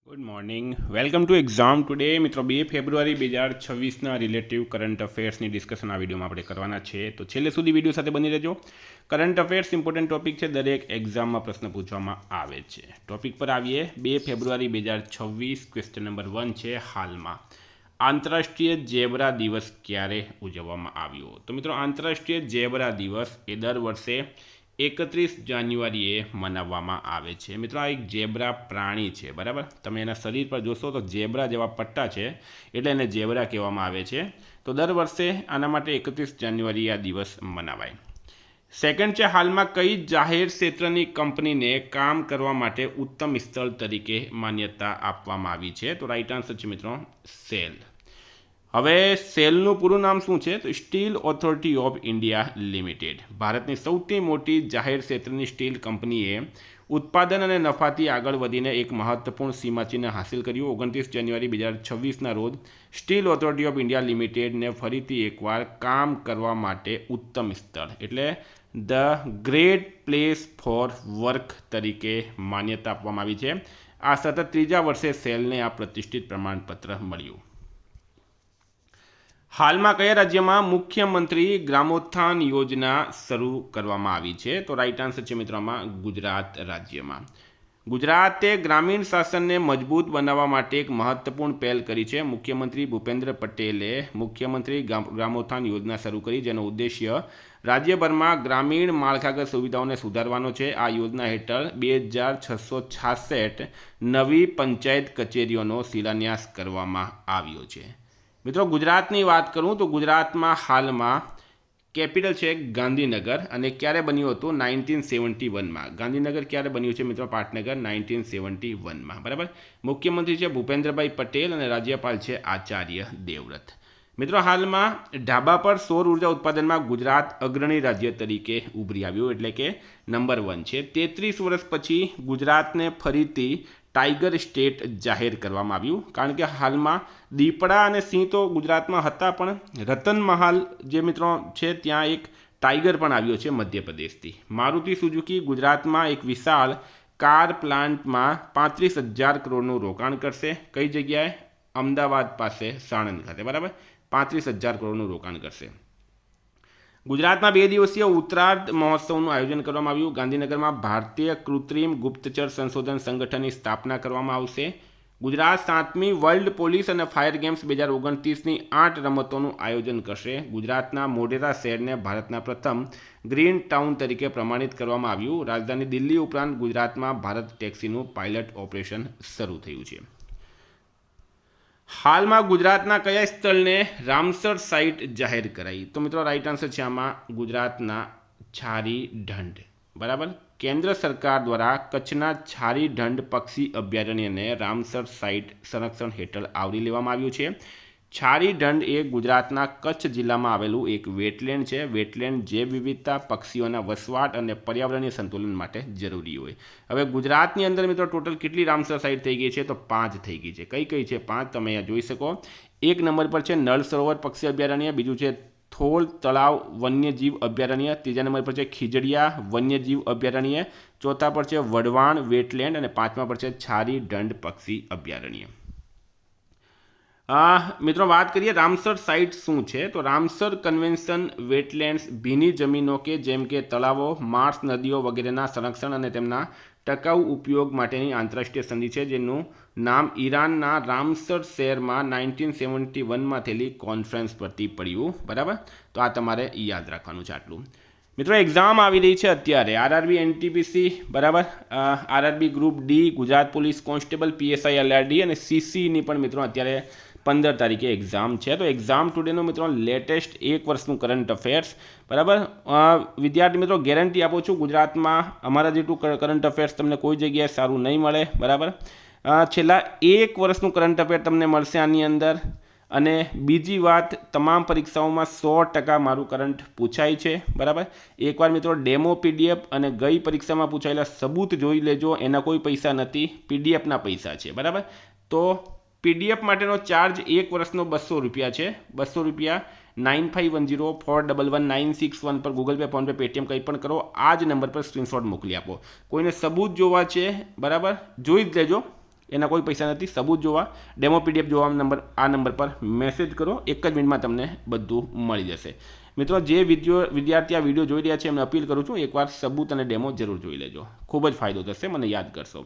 Good morning, welcome to exam today. મિત્રો 2 ફેબ્રુઆરી 2026ના relative current અફેર્સની discussion આ વિડીયોમાં આપણે કરવાના છે, તો છેલ્લે સુધી વિડીયો સાથે બની રહેજો. કરંટ અફેર્સ ઇમ્પોર્ટન્ટ ટોપિક છે, દરેક એક્ઝામમાં પ્રશ્ન પૂછવામાં આવે છે. ટોપિક પર આવીએ. 2 ફેબ્રુઆરી 2026, ક્વેશ્ચન નંબર 1 છે, હાલમાં આંતરરાષ્ટ્રીય ઝેબ્રા દિવસ ક્યારે ઉજવવામાં આવ્યો? તો મિત્રો આંતરરાષ્ટ્રીય ઝેબ્રા દિવસ એ દર વર્ષે 31 જાન્યુઆરીએ મનાવવામાં આવે છે. મિત્રો આ એક ઝેબ્રા પ્રાણી છે, બરાબર. તમે એના શરીર પર જોશો તો ઝેબ્રા જેવા પટ્ટા છે, એટલે એને ઝેબ્રા કહેવામાં આવે છે. તો દર વર્ષે આના માટે 31 જાન્યુઆરી આ દિવસ મનાવાય. સેકન્ડ છે, હાલમાં કઈ જાહેર ક્ષેત્રની કંપનીને કામ કરવા માટે ઉત્તમ સ્થળ તરીકે માન્યતા આપવામાં આવી છે? તો રાઈટ આન્સર છે મિત્રો સેલ. હવે સેલનું પૂરું નામ શું છે? તો steel authority of India limited. ભારતની સૌથી મોટી જાહેર ક્ષેત્રની સ્ટીલ કંપનીએ ઉત્પાદન અને નફાથી આગળ વધીને એક મહત્વપૂર્ણ સીમાચિહ્ન હાંસિલ કર્યું. 29 જાન્યુઆરી 2026ના રોજ સ્ટીલ ઓથોરિટી ઓફ ઇન્ડિયા લિમિટેડને ફરીથી એકવાર કામ કરવા માટે ઉત્તમ સ્થળ એટલે the great place for work તરીકે માન્યતા આપવામાં આવી છે. આ સતત ત્રીજા વર્ષે સેલને આ પ્રતિષ્ઠિત પ્રમાણપત્ર મળ્યું. હાલમાં કયા રાજ્યમાં મુખ્યમંત્રી ગ્રામોત્થાન યોજના શરૂ કરવામાં આવી છે? તો રાઈટ આન્સર છે મિત્રોમાં ગુજરાત રાજ્યમાં. ગુજરાતે ગ્રામીણ શાસનને મજબૂત બનાવવા માટે એક મહત્વપૂર્ણ પહેલ કરી છે. મુખ્યમંત્રી ભૂપેન્દ્ર પટેલે મુખ્યમંત્રી ગ્રામોત્થાન યોજના શરૂ કરી, જેનો ઉદ્દેશ્ય રાજ્યભરમાં ગ્રામીણ માળખાગત સુવિધાઓને સુધારવાનો છે. આ યોજના હેઠળ 2666 નવી પંચાયત કચેરીઓનો શિલાન્યાસ કરવામાં આવ્યો છે. મિત્રો ગુજરાતની વાત કરું તો ગુજરાતમાં હાલમાં કેપિટલ છે ગાંધીનગર, અને ક્યારે બન્યું હતું? 1971માં. ગાંધીનગર ક્યારે બન્યું છે મિત્રો? પાટનગર 1971માં, બરાબર. મુખ્યમંત્રી છે ભૂપેન્દ્રભાઈ પટેલ અને રાજ્યપાલ છે આચાર્ય દેવવ્રત. મિત્રો હાલમાં ઢાબા પર સૌર ઉર્જા ઉત્પાદનમાં ગુજરાત અગ્રણી રાજ્ય તરીકે ઉભરી આવ્યું, એટલે કે નંબર 1 છે. 33 વર્ષ પછી ગુજરાતને ફરીથી ટાઈગર સ્ટેટ જાહેર કરવામાં આવ્યું, કારણ કે હાલમાં દીપડા અને સિંહ તો ગુજરાતમાં હતા, પણ રતનમહાલ જે મિત્રો છે ત્યાં એક ટાઈગર પણ આવ્યો છે મધ્યપ્રદેશથી. મારુતિ સુઝુકી ગુજરાતમાં એક વિશાળ કાર પ્લાન્ટમાં 35,000 કરોડનું રોકાણ કરશે. કઈ જગ્યાએ? અમદાવાદ પાસે સાણંદ ખાતે, બરાબર. 35,000 કરોડનું રોકાણ કરશે. ગુજરાતમાં 2 દિવસીય ઉત્તરાર્ધ મહોત્સવનું આયોજન કરવામાં આવ્યું. ગાંધીનગરમાં ભારતીય કૃત્રિમ ગુપ્તચર સંશોધન સંગઠનની સ્થાપના કરવામાં આવશે. ગુજરાત 7મી વર્લ્ડ પોલીસ અને ફાયર ગેમ્સ 2029ની 8 રમતોનું આયોજન કરશે. ગુજરાતના મોઢેરા શહેરને ભારતના પ્રથમ ગ્રીન ટાઉન તરીકે પ્રમાણિત કરવામાં આવ્યું. રાજધાની દિલ્હી ઉપરાંત ગુજરાતમાં ભારત ટેક્સીનું પાયલટ ઓપરેશન શરૂ થયું છે. હાલમાં ગુજરાતના કયા સ્થળને રામસર સાઇટ જાહેર કરાઈ? તો મિત્રો રાઈટ આન્સર છે આમાં ગુજરાતના છારી ઢંઢ, બરાબર. કેન્દ્ર સરકાર દ્વારા કચ્છના છારી ઢંઢ પક્ષી અભયારણ્યને રામસર સાઇટ સંરક્ષણ હેઠળ આવરી લેવામાં આવ્યું છે. છારી ઢંઢ એ ગુજરાતના કચ્છ જિલ્લામાં આવેલું એક વેટલેન્ડ છે. વેટલેન્ડ જૈવ વિવિધતા, પક્ષીઓના વસવાટ અને પર્યાવરણીય સંતુલન માટે જરૂરી હોય. હવે ગુજરાતની અંદર મિત્રો ટોટલ કેટલી રામસર સાઇટ થઈ ગઈ છે? તો 5 થઈ ગઈ છે. કઈ કઈ છે 5? તમે અહીંયા જોઈ શકો. 1 નંબર પર છે નળ સરોવર પક્ષી અભયારણ્ય, બીજું છે થોલ તળાવ વન્યજીવ અભયારણ્ય, ત્રીજા નંબર પર છે ખીજડીયા વન્યજીવ અભયારણ્ય, ચોથા પર છે વઢવાણ વેટલેન્ડ, અને 5મા પર છે છારી ઢંઢ પક્ષી અભયારણ્ય. મિત્રો વાત કરીએ રામસર સાઇટ શું છે? તો રામસર કન્વેન્શન વેટલેન્ડ્સ ભીની જમીનો કે જેમ કે તળાવો, માર્શ, નદીઓ વગેરેના સંરક્ષણ અને તેમના ટકાઉ ઉપયોગ માટેની આંતરરાષ્ટ્રીય સંધિ છે, જેનું નામ ઈરાનના રામસર શહેરમાં 1971માં થયેલી કોન્ફરન્સ પરથી પડ્યું, બરાબર. તો આ તમારે યાદ રાખવાનું છે આટલું. મિત્રો એક્ઝામ આવી રહી છે અત્યારે આરઆરબી એનટીપીસી, બરાબર, RRB group D, Gujarat police constable, PSI LRD અને સીસીની પણ મિત્રો અત્યારે 15 તારીખે એક્ઝામ છે. તો એક્ઝામ ટુડેનું મિત્રો લેટેસ્ટ 1 વર્ષનું કરંટ અફેર્સ, બરાબર. વિદ્યાર્થી મિત્રો ગેરંટી આપું છું, ગુજરાતમાં અમારા જેટલું કરંટ અફેર્સ તમને કોઈ જગ્યાએ સારું નહીં મળે, બરાબર. છેલ્લા 1 વર્ષનું કરંટ અફેર તમને મળશે આની અંદર. અને બીજી વાત, તમામ પરીક્ષાઓમાં 100% મારું કરંટ પૂછાય છે, બરાબર. એકવાર મિત્રો ડેમો પીડીએફ અને ગઈ પરીક્ષામાં પૂછાયેલા સબૂત જોઈ લેજો. એના કોઈ પૈસા નથી, પીડીએફના પૈસા છે, બરાબર. તો પીડીએફ માટેનો ચાર્જ 1 વર્ષનો 200 રૂપિયા છે. 200 રૂપિયા 9510411961 પર ગૂગલ પે, ફોનપે, પેટીએમ કંઈ પણ કરો. આ જ નંબર પર સ્ક્રીનશોટ મોકલી આપો. કોઈને સબૂત જોવા છે, બરાબર, જોઈ જ લેજો. એના કોઈ પૈસા નથી. સબૂત જોવા, ડેમો પીડીએફ જોવા આ નંબર પર મેસેજ કરો, એક જ મિનિટમાં તમને બધું મળી જશે. મિત્રો જે વિદ્યાર્થી આ વિડીયો જોઈ રહ્યા છે એમને અપીલ કરું છું, એકવાર સબૂત અને ડેમો જરૂર જોઈ લેજો, ખૂબ જ ફાયદો થશે, મને યાદ કરશો.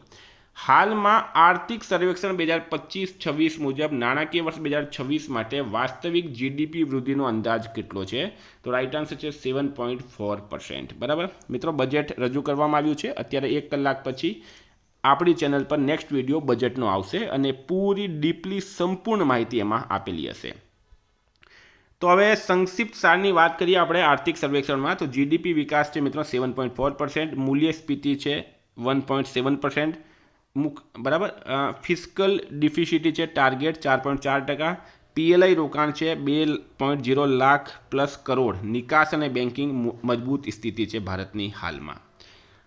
હાલમાં આર્થિક સર્વેક્ષણ 2025-26 મુજબ નાણાકીય વર્ષ 2026 માટે વાસ્તવિક જીડીપી વૃદ્ધિનો અંદાજ કેટલો છે? તો રાઈટ આન્સર છે 7.4%. બરાબર મિત્રો, બજેટ રજૂ કરવામાં આવ્યું છે. અત્યારે 1 કલાક પછી આપણી ચેનલ પર નેક્સ્ટ વિડીયો બજેટનો આવશે અને પૂરી ડીપલી સંપૂર્ણ માહિતી એમાં આપેલી હશે. તો હવે સંક્ષિપ્ત સારની વાત કરીએ આપણે આર્થિક સર્વેક્ષણમાં. તો જીડીપી વિકાસ છે મિત્રો 7.4%, મૂલ્યસ્ફીતિ છે 1.7%, બરાબર. ફિસ્કલ ડિફિસિટી છે ટાર્ગેટ 4.4%, પીએલઆઈ રોકાણ છે 2.0 લાખ પ્લસ કરોડ, નિકાસ અને બેન્કિંગ મજબૂત સ્થિતિ છે ભારતની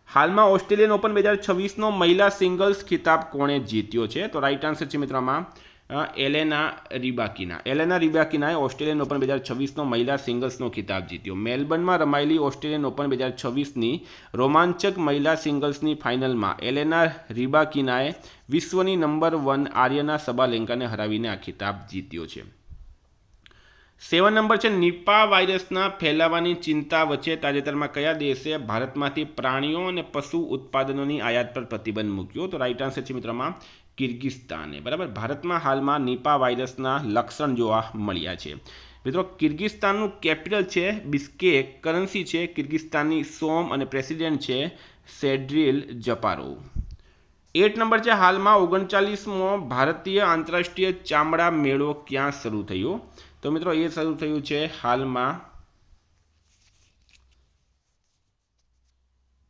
હાલમાં ઓસ્ટ્રેલિયન ઓપન 2026નો મહિલા સિંગલ્સ ખિતાબ કોણે જીત્યો છે? તો રાઈટ આન્સર છે મિત્રોમાં એલેના રિબાકિનાએ ઓસ્ટ્રેલિયન ઓપન 2026નો મહિલા સિંગલ્સનો ખિતાબ જીત્યો. મેલબર્નમાં રમાયેલી ઓસ્ટ્રેલિયન ઓપન 2026ની રોમાંચક મહિલા સિંગલ્સની ફાઇનલમાં એલેના રિબાકિનાએ વિશ્વની નંબર 1 આર્યના સબાલેન્કાને હરાવીને આ ખિતાબ જીત્યો છે. 7 નંબર છે નિપા વાયરસના ફેલાવાની ચિંતા વચ્ચે તાજેતરમાં કયા દેશે ભારતમાંથી પ્રાણીઓ અને પશુ ઉત્પાદનોની આયાત પર પ્રતિબંધ મૂક્યો? તો રાઈટ આન્સર છે મિત્રોમાં કિર્ગિસ્તાને. બરાબર, ભારતમાં હાલમાં નિપા વાયરસના લક્ષણ જોવા મળ્યા છે. મિત્રો કિર્ગિસ્તાનનું કેપિટલ છે બિસ્કેક, કરન્સી છે કિર્ગિસ્તાનની સોમ અને પ્રેસિડેન્ટ છે સેડ્રીલ જપારોવ. 8 નંબર છે હાલમાં 39મો ભારતીય આંતરરાષ્ટ્રીય ચામડા મેળો ક્યાં શરૂ થયો? તો મિત્રો એ શરૂ થયું છે હાલમાં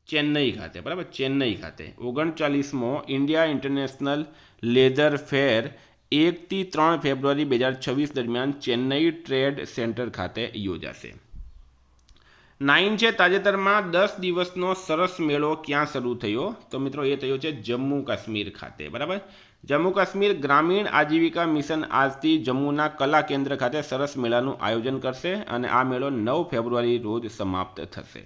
ચેન્નઈ ખાતે. બરાબર, ચેન્નઈ ખાતે 39મો ઇન્ડિયા ઇન્ટરનેશનલ લેધર ફેર 1થી 3 ફેબ્રુઆરી 2026 દરમિયાન ચેન્નઈ ટ્રેડ સેન્ટર ખાતે યોજાશે. 9 છે તાજેતરમાં 10 દિવસનો સરસ મેળો ક્યાં શરૂ થયો? તો મિત્રો એ થયો છે જમ્મુ કાશ્મીર ખાતે. બરાબર, જમ્મુ કાશ્મીર ગ્રામીણ આજીવિકા મિશન આજથી જમ્મુના કલા કેન્દ્ર ખાતે સરસ મેળાનું આયોજન કરશે અને આ મેળો 9 ફેબ્રુઆરી રોજ સમાપ્ત થશે.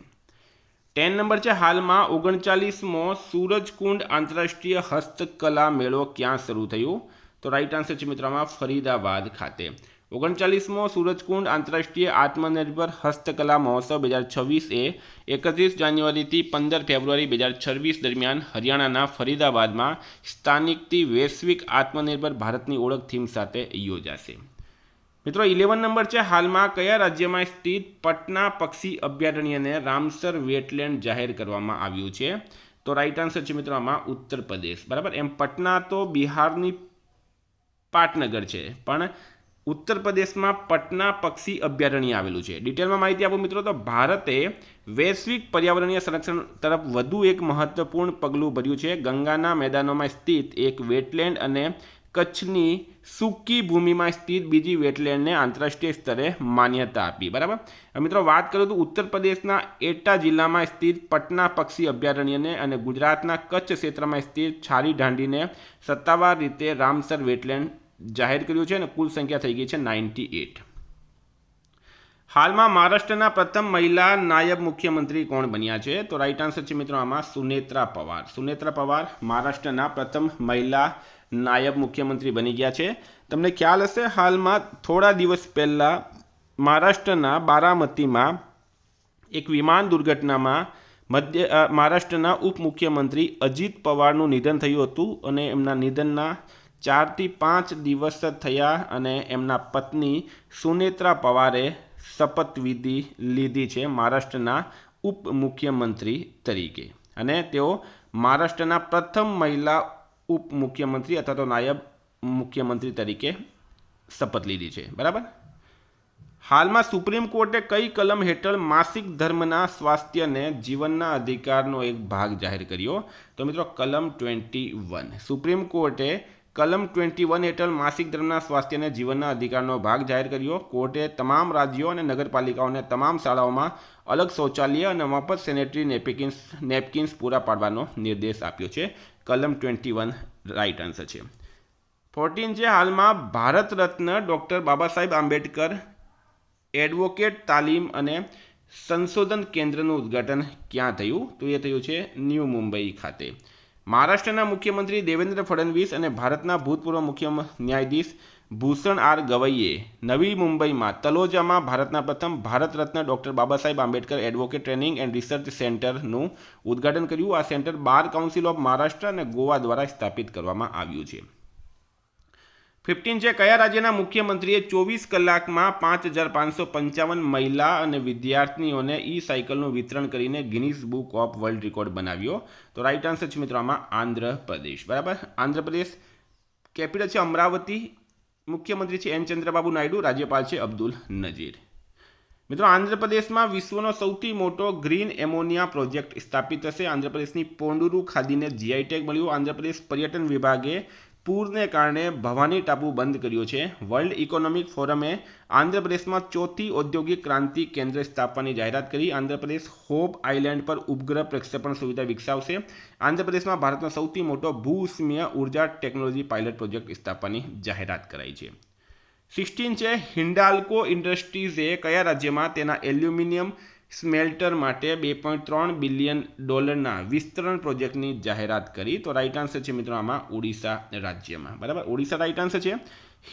10 નંબર છે હાલમાં 39મો સૂરજકુંડ આંતરરાષ્ટ્રીય હસ્તકલા મેળો ક્યાં શરૂ થયો? તો રાઈટ આન્સર છે મિત્રોમાં ફરીદાબાદ ખાતે. 39મો સૂરજકુંડ આંતરરાષ્ટ્રીય આત્મનિર્ભર હસ્તકલા મહોત્સવ 2026 એ 31 જાન્યુઆરીથી 15 ફેબ્રુઆરી 2026 દરમિયાન હરિયાણાના ફરીદાબાદમાં સ્થાનિકથી વૈશ્વિક આત્મનિર્ભર ભારતની ઓળખ થીમ સાથે યોજાશે. મિત્રો 11 નંબર છે હાલમાં કયા રાજ્યમાં સ્થિત પટના પક્ષી અભયારણ્યને રામસર વેટલેન્ડ જાહેર કરવામાં આવ્યું છે? તો રાઈટ આન્સર છે મિત્રો આમાં ઉત્તર પ્રદેશ. બરાબર, એમ પટના તો બિહારની પાટનગર છે, પણ ઉત્તર પ્રદેશમાં પટના પક્ષી અભયારણ્ય આવેલું છે. ડિટેલમાં માહિતી આપું મિત્રો, તો ભારતે વૈશ્વિક પર્યાવરણીય સંરક્ષણ તરફ વધુ એક મહત્વપૂર્ણ પગલું ભર્યું છે. ગંગાના મેદાનોમાં સ્થિત એક વેટલેન્ડ અને કચ્છની સૂકી ભૂમિમાં સ્થિત બીજી વેટલેન્ડને આંતરરાષ્ટ્રીય સ્તરે માન્યતા આપી. બરાબર, મિત્રો વાત કરું તો ઉત્તર પ્રદેશના એટા જિલ્લામાં સ્થિત પટના પક્ષી અભયારણ્યને અને ગુજરાતના કચ્છ ક્ષેત્રમાં સ્થિત છારી ઢાંડીને સત્તાવાર રીતે રામસર વેટલેન્ડ જાહેર કર્યું છે અને કુલ સંખ્યા થઈ ગઈ છે 98. હાલમાં મહારાષ્ટ્રના પ્રથમ મહિલા નાયબ મુખ્યમંત્રી કોણ બન્યા છે? તો રાઈટ આન્સર છે મિત્રો આમાં સુનેત્રા પવાર મહારાષ્ટ્રના પ્રથમ મહિલા નાયબ મુખ્યમંત્રી બની ગયા છે. તમને ખ્યાલ હશે હાલમાં થોડા દિવસ પહેલાં મહારાષ્ટ્રના બારામતીમાં એક વિમાન દુર્ઘટનામાં મહારાષ્ટ્રના ઉપમુખ્યમંત્રી અજીત પવારનું નિધન થયું હતું અને એમના નિધનના 4 થી 5 દિવસ થયા અને એમના પત્ની સુનેત્રા પવારે શપથવિધિ લીધી છે મહારાષ્ટ્રના ઉપમુખ્યમંત્રી તરીકે અને તેઓ મહારાષ્ટ્રના પ્રથમ મહિલા ઉપમુખ્યમંત્રી અથવા તો નાયબ મુખ્યમંત્રી તરીકે શપથ લીધી છે. બરાબર, હાલમાં સુપ્રીમ કોર્ટે કઈ કલમ હેઠળ માસિક ધર્મના સ્વાસ્થ્યને જીવનના અધિકારનો એક ભાગ જાહેર કર્યો? તો મિત્રો કલમ 21. સુપ્રીમ કોર્ટે કલમ 21 હેઠળ માસિક ધર્મના સ્વાસ્થ્યને જીવનના અધિકારનો ભાગ જાહેર કર્યો. કોર્ટે તમામ રાજ્યો અને નગરપાલિકાઓને તમામ શાળાઓમાં અલગ શૌચાલય અને મફત સેનેટરી નેપકિન્સ પૂરા પાડવાનો નિર્દેશ આપ્યો છે. કલમ 21 રાઈટ આન્સર છે. 14 છે હાલમાં ભારત રત્ન ડૉક્ટર બાબા સાહેબ આંબેડકર એડવોકેટ તાલીમ અને સંશોધન કેન્દ્રનું ઉદ્ઘાટન ક્યાં થયું? તો એ થયું છે ન્યૂ મુંબઈ ખાતે. મહારાષ્ટ્રના મુખ્યમંત્રી દેવેન્દ્ર ફડણવીસ અને ભારતના ભૂતપૂર્વ મુખ્ય ન્યાયાધીશ ભૂષણ આર ગવઈએ નવી મુંબઈમાં તલોજામાં ભારતના પ્રથમ Bharat Ratna doctor Baba Saheb Ambedkar advocate training and research સેન્ટરનું ઉદ્ઘાટન કર્યું. આ centre bar council of Maharashtra અને ગોવા દ્વારા સ્થાપિત કરવામાં આવ્યું છે. 15 છે કયા રાજ્યના મુખ્યમંત્રીએ 24 કલાકમાં 5555 મહિલા અને વિદ્યાર્થીઓને ઈ સાયકલનું વિતરણ કરીને Guinness book of world record બનાવ્યો? તો રાઈટ આન્સર છે મિત્રો આમાં આંધ્રપ્રદેશ. બરાબર, આંધ્રપ્રદેશ કેપિટલ છે અમરાવતી, મુખ્યમંત્રી છે એન ચંદ્રબાબુ નાયડુ, રાજ્યપાલ છે અબ્દુલ નજીર. મિત્રો આંધ્રપ્રદેશમાં વિશ્વનો સૌથી મોટો ગ્રીન એમોનિયા પ્રોજેક્ટ સ્થાપિત થશે. આંધ્રપ્રદેશની પોંડુરુ ખાદીને જીઆઈ ટેગ મળ્યું. આંધ્રપ્રદેશ પર્યટન વિભાગે પૂરને કારણે ભવાની ટાપુ બંધ કર્યો છે. વર્લ્ડ ઇકોનોમિક ફોરમે આંધ્રપ્રદેશમાં ચોથી ઔદ્યોગિક ક્રાંતિ કેન્દ્ર સ્થાપવાની જાહેરાત કરી. આંધ્રપ્રદેશ હોબ આઇલેન્ડ પર ઉપગ્રહ પ્રક્ષેપણ સુવિધા વિકસાવશે. આંધ્રપ્રદેશમાં ભારતનો સૌથી મોટો ભૂઉષ્મીય ઉર્જા ટેકનોલોજી પાયલટ પ્રોજેક્ટ સ્થાપવાની જાહેરાત કરાઈ છે. 16 છે હિન્ડાલ્કો ઇન્ડસ્ટ્રીઝે કયા રાજ્યમાં તેના એલ્યુમિનિયમ સ્મેલ્ટર માટે $2.3 બિલિયન વિસ્તરણ પ્રોજેક્ટની જાહેરાત કરી? તો રાઈટ આન્સર છે મિત્રો આમાં ઓડિશા રાજ્યમાં. બરાબર, ઓડિશા રાઈટ આન્સર છે.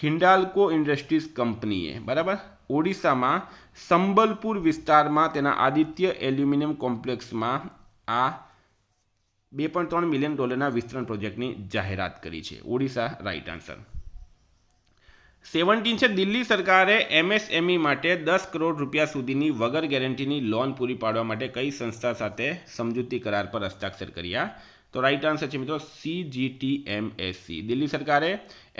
હિન્ડાલ્કો ઇન્ડસ્ટ્રીઝ કંપનીએ બરાબર ઓડિશામાં સંબલપુર વિસ્તારમાં તેના આદિત્ય એલ્યુમિનિયમ કોમ્પ્લેક્સમાં આ $2.3 બિલિયન વિસ્તરણ પ્રોજેક્ટની જાહેરાત કરી છે. Odisha right answer. 17 છે દિલ્હી સરકારે એમએસએમઈ માટે 10 કરોડ રૂપિયા સુધીની વગર ગેરંટીની લોન પૂરી પાડવા માટે કઈ સંસ્થા સાથે સમજૂતી કરાર પર હસ્તાક્ષર કર્યા? તો રાઈટ આન્સર છે મિત્રો CGTMSC. દિલ્હી સરકારે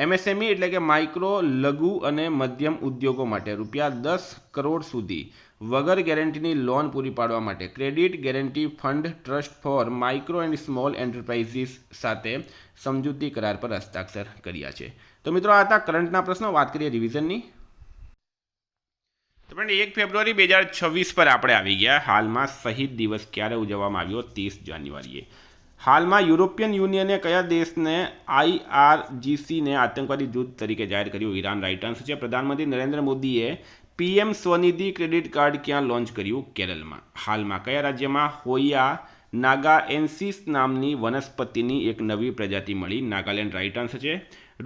એમએસએમઈ એટલે કે માઇક્રો, લઘુ અને મધ્યમ ઉદ્યોગો માટે ₹10 કરોડ સુધી વગર ગેરંટીની લોન પૂરી પાડવા માટે credit guarantee fund trust for micro and small enterprises સાથે સમજૂતી કરાર પર હસ્તાક્ષર કર્યા છે. તો મિત્રો આ હતા કરંટના પ્રશ્નો. વાત કરીએ રિવિઝનની. તો પણ 1 ફેબ્રુઆરી 2026 પર આપણે આવી ગયા. હાલમાં શહીદ દિવસ ક્યારે ઉજવવામાં આવ્યો? 30 જાન્યુઆરીએ. હાલમાં યુરોપિયન યુનિયને કયા દેશને IRGCને આતંકવાદી જૂથ તરીકે જાહેર કર્યું? ઈરાન રાઈટ આન્સર છે. પ્રધાનમંત્રી નરેન્દ્ર મોદીએ PM સ્વનિધિ ક્રેડિટ કાર્ડ ક્યાં લોન્ચ કર્યું? કેરળમાં. હાલમાં કયા રાજ્યમાં હોયા નાગાએન્સીસ નામની વનસ્પતિની એક નવી પ્રજાતિ મળી? નાગાલેન્ડ રાઈટ આન્સર છે.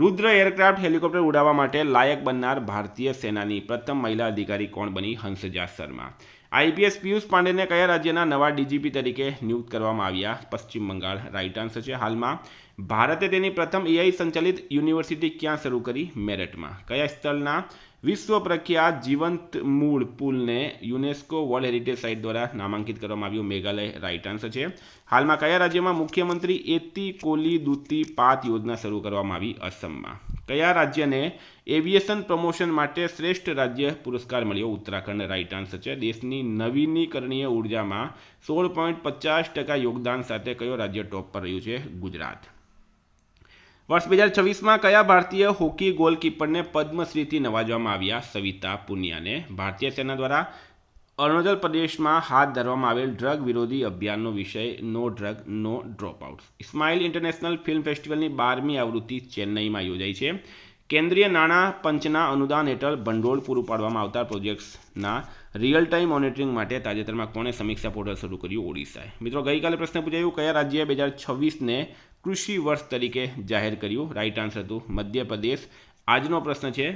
રુદ્ર એરક્રાફ્ટ હેલિકોપ્ટર ઉડાવવા માટે લાયક બનનાર ભારતીય સેનાની પ્રથમ મહિલા અધિકારી કોણ બની? હંસજા શર્મા. IPS પિયુષ પાંડેને કયા રાજ્યના નવા DGP તરીકે નિયુક્ત કરવામાં આવ્યા? પશ્ચિમ બંગાળ રાઈટ આન્સર છે. હાલમાં ભારતે તેની પ્રથમ AI સંચાલિત યુનિવર્સિટી ક્યાં શરૂ કરી? મેરઠમાં. કયા સ્થળના વિશ્વ પ્રખ્યાત જીવંત મૂળ પુલને યુનેસ્કો વર્લ્ડ હેરિટેજ સાઇટ દ્વારા નામાંકિત કરવામાં આવ્યું? મેઘાલય રાઈટ આન્સર છે. હાલમાં કયા રાજ્યમાં મુખ્યમંત્રી એતી કોલી દૂતી પાત યોજના શરૂ કરવામાં આવી? અસમમાં. કયા રાજ્યને એવિએશન પ્રમોશન માટે શ્રેષ્ઠ રાજ્ય પુરસ્કાર મળ્યો? ઉત્તરાખંડ રાઈટ આન્સર છે. દેશની નવીનીકરણીય ઉર્જામાં 16.50% યોગદાન સાથે કયો રાજ્ય ટોપ પર રહ્યું છે? ગુજરાત. વર્ષ 2026માં કયા ભારતીય હોકી ગોલકીપરને પદ્મશ્રીથી નવાજવામાં આવ્યા? સવિતા પુનિયાને. ભારતીય સેના દ્વારા અરુણાચલ પ્રદેશમાં હાથ ધરવામાં આવેલ ડ્રગ વિરોધી અભિયાનનો વિષય નો ડ્રગ નો ડ્રોપઆઉટ. ઇસ્માઇલ ઇન્ટરનેશનલ ફિલ્મ ફેસ્ટિવલની 12મી આવૃત્તિ ચેન્નઈમાં યોજાઈ છે. કેન્દ્રીય નાણાં પંચના અનુદાન હેઠળ ભંડોળ પૂરું પાડવામાં આવતા પ્રોજેક્ટ્સના રિયલ ટાઈમ મોનિટરિંગ માટે તાજેતરમાં કોણે સમીક્ષા પોર્ટલ શરૂ કર્યું? ઓડિશાએ. મિત્રો ગઈકાલે પ્રશ્ન પૂછાયું કયા રાજ્યએ 2026ને કૃષિ વર્ષ તરીકે જાહેર કર્યું? રાઈટ આન્સર હતું મધ્યપ્રદેશ. આજનો પ્રશ્ન છે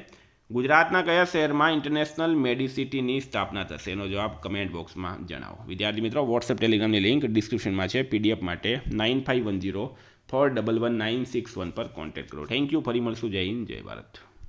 ગુજરાતના કયા શહેરમાં ઇન્ટરનેશનલ મેડિસિટીની સ્થાપના થશે? એનો જવાબ કમેન્ટ બોક્સમાં જણાવો. વિદ્યાર્થી મિત્રો વોટ્સએપ ટેલિગ્રામની લિંક ડિસ્ક્રિપ્શનમાં છે. PDF માટે 9510 411 961 પર કોન્ટેક્ટ કરો. Thank you. ફરી મળશું. જય હિન્દ, જય ભારત.